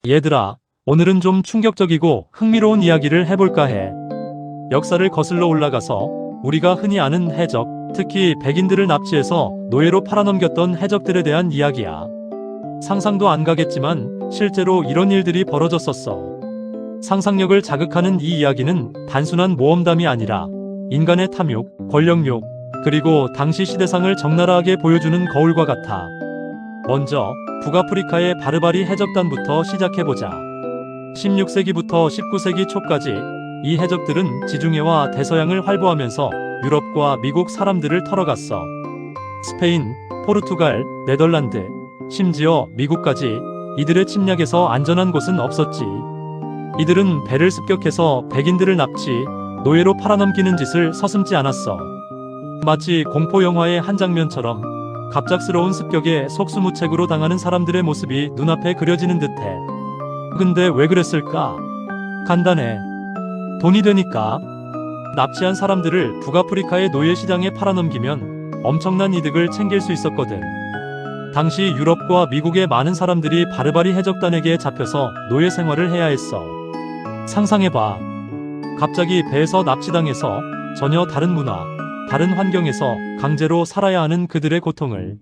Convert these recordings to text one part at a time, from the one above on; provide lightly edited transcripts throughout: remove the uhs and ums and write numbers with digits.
얘들아, 오늘은 좀 충격적이고 흥미로운 이야기를 해볼까 해. 역사를 거슬러 올라가서 우리가 흔히 아는 해적, 특히 백인들을 납치해서 노예로 팔아넘겼던 해적들에 대한 이야기야. 상상도 안 가겠지만 실제로 이런 일들이 벌어졌었어. 상상력을 자극하는 이 이야기는 단순한 모험담이 아니라 인간의 탐욕, 권력욕, 그리고 당시 시대상을 적나라하게 보여주는 거울과 같아. 먼저 북아프리카의 바르바리 해적단부터 시작해보자. 16세기부터 19세기 초까지 이 해적들은 지중해와 대서양을 활보하면서 유럽과 미국 사람들을 털어갔어. 스페인, 포르투갈, 네덜란드, 심지어 미국까지 이들의 침략에서 안전한 곳은 없었지. 이들은 배를 습격해서 백인들을 납치, 노예로 팔아넘기는 짓을 서슴지 않았어. 마치 공포 영화의 한 장면처럼 갑작스러운 습격에 속수무책으로 당하는 사람들의 모습이 눈앞에 그려지는 듯해. 근데 왜 그랬을까? 간단해. 돈이 되니까. 납치한 사람들을 북아프리카의 노예 시장에 팔아넘기면 엄청난 이득을 챙길 수 있었거든. 당시 유럽과 미국의 많은 사람들이 바르바리 해적단에게 잡혀서 노예 생활을 해야 했어. 상상해봐. 갑자기 배에서 납치당해서 전혀 다른 문화, 다른 환경에서 강제로 살아야 하는 그들의 고통을.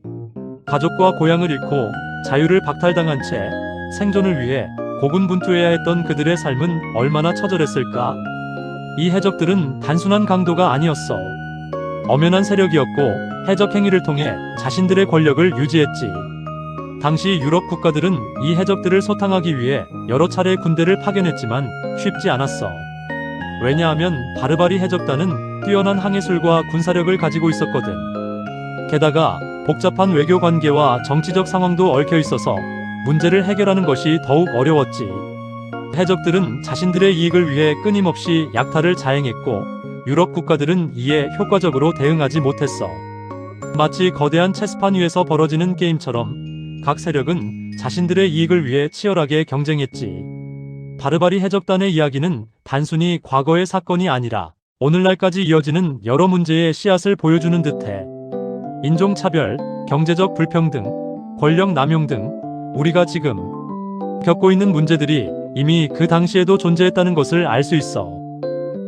가족과 고향을 잃고 자유를 박탈당한 채 생존을 위해 고군분투해야 했던 그들의 삶은 얼마나 처절했을까? 이 해적들은 단순한 강도가 아니었어. 엄연한 세력이었고 해적 행위를 통해 자신들의 권력을 유지했지. 당시 유럽 국가들은 이 해적들을 소탕하기 위해 여러 차례 군대를 파견했지만 쉽지 않았어. 왜냐하면 바르바리 해적단은 뛰어난 항해술과 군사력을 가지고 있었거든. 게다가 복잡한 외교 관계와 정치적 상황도 얽혀 있어서 문제를 해결하는 것이 더욱 어려웠지. 해적들은 자신들의 이익을 위해 끊임없이 약탈을 자행했고 유럽 국가들은 이에 효과적으로 대응하지 못했어. 마치 거대한 체스판 위에서 벌어지는 게임처럼 각 세력은 자신들의 이익을 위해 치열하게 경쟁했지. 바르바리 해적단의 이야기는 단순히 과거의 사건이 아니라 오늘날까지 이어지는 여러 문제의 씨앗을 보여주는 듯해. 인종차별, 경제적 불평등, 권력 남용 등 우리가 지금 겪고 있는 문제들이 이미 그 당시에도 존재했다는 것을 알 수 있어.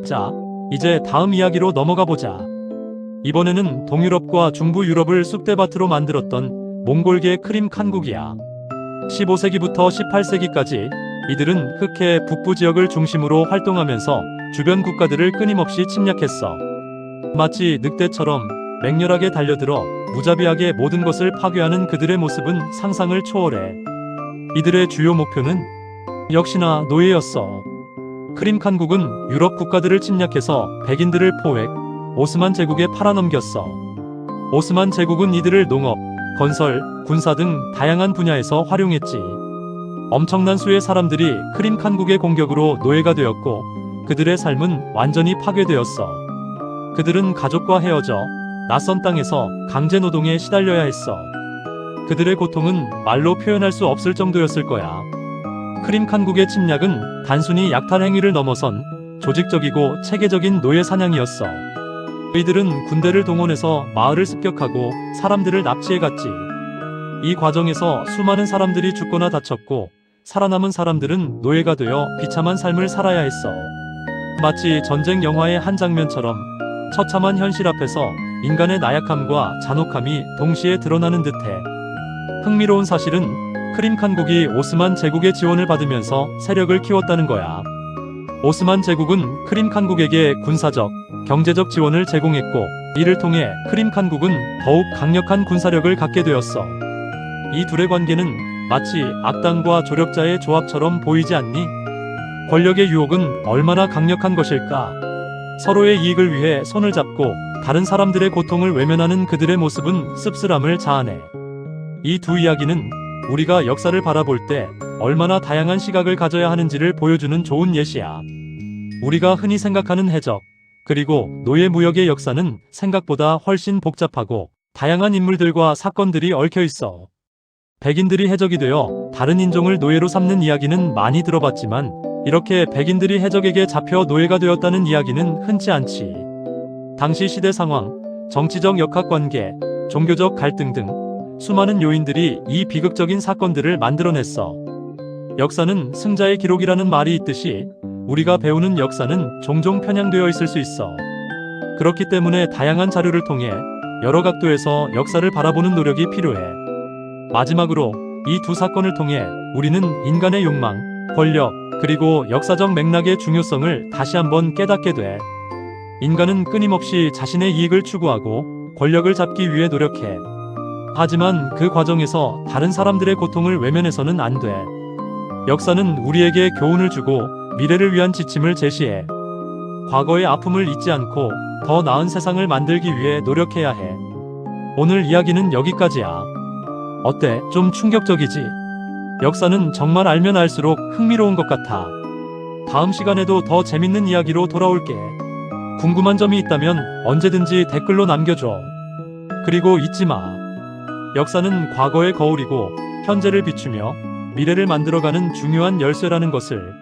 자, 이제 다음 이야기로 넘어가 보자. 이번에는 동유럽과 중부 유럽을 쑥대밭으로 만들었던 몽골계 크림 칸국이야. 15세기부터 18세기까지 이들은 흑해 북부 지역을 중심으로 활동하면서 주변 국가들을 끊임없이 침략했어. 마치 늑대처럼 맹렬하게 달려들어 무자비하게 모든 것을 파괴하는 그들의 모습은 상상을 초월해. 이들의 주요 목표는 역시나 노예였어. 크림 칸국은 유럽 국가들을 침략해서 백인들을 포획, 오스만 제국에 팔아넘겼어. 오스만 제국은 이들을 농업, 건설, 군사 등 다양한 분야에서 활용했지. 엄청난 수의 사람들이 크림 칸국의 공격으로 노예가 되었고 그들의 삶은 완전히 파괴되었어. 그들은 가족과 헤어져 낯선 땅에서 강제 노동에 시달려야 했어. 그들의 고통은 말로 표현할 수 없을 정도였을 거야. 크림 칸국의 침략은 단순히 약탈 행위를 넘어선 조직적이고 체계적인 노예 사냥이었어. 이들은 군대를 동원해서 마을을 습격하고 사람들을 납치해갔지. 이 과정에서 수많은 사람들이 죽거나 다쳤고 살아남은 사람들은 노예가 되어 비참한 삶을 살아야 했어. 마치 전쟁 영화의 한 장면처럼 처참한 현실 앞에서 인간의 나약함과 잔혹함이 동시에 드러나는 듯해. 흥미로운 사실은 크림 칸국이 오스만 제국의 지원을 받으면서 세력을 키웠다는 거야. 오스만 제국은 크림 칸국에게 군사적, 경제적 지원을 제공했고 이를 통해 크림 칸국은 더욱 강력한 군사력을 갖게 되었어. 이 둘의 관계는 마치 악당과 조력자의 조합처럼 보이지 않니? 권력의 유혹은 얼마나 강력한 것일까? 서로의 이익을 위해 손을 잡고 다른 사람들의 고통을 외면하는 그들의 모습은 씁쓸함을 자아내. 이 두 이야기는 우리가 역사를 바라볼 때 얼마나 다양한 시각을 가져야 하는지를 보여주는 좋은 예시야. 우리가 흔히 생각하는 해적, 그리고 노예 무역의 역사는 생각보다 훨씬 복잡하고 다양한 인물들과 사건들이 얽혀 있어. 백인들이 해적이 되어 다른 인종을 노예로 삼는 이야기는 많이 들어봤지만 이렇게 백인들이 해적에게 잡혀 노예가 되었다는 이야기는 흔치 않지. 당시 시대 상황, 정치적 역학관계, 종교적 갈등 등 수많은 요인들이 이 비극적인 사건들을 만들어냈어. 역사는 승자의 기록이라는 말이 있듯이 우리가 배우는 역사는 종종 편향되어 있을 수 있어. 그렇기 때문에 다양한 자료를 통해 여러 각도에서 역사를 바라보는 노력이 필요해. 마지막으로 이 두 사건을 통해 우리는 인간의 욕망, 권력, 그리고 역사적 맥락의 중요성을 다시 한번 깨닫게 돼. 인간은 끊임없이 자신의 이익을 추구하고 권력을 잡기 위해 노력해. 하지만 그 과정에서 다른 사람들의 고통을 외면해서는 안 돼. 역사는 우리에게 교훈을 주고 미래를 위한 지침을 제시해. 과거의 아픔을 잊지 않고 더 나은 세상을 만들기 위해 노력해야 해. 오늘 이야기는 여기까지야. 어때? 좀 충격적이지? 역사는 정말 알면 알수록 흥미로운 것 같아. 다음 시간에도 더 재밌는 이야기로 돌아올게. 궁금한 점이 있다면 언제든지 댓글로 남겨줘. 그리고 잊지 마. 역사는 과거의 거울이고 현재를 비추며 미래를 만들어가는 중요한 열쇠라는 것을.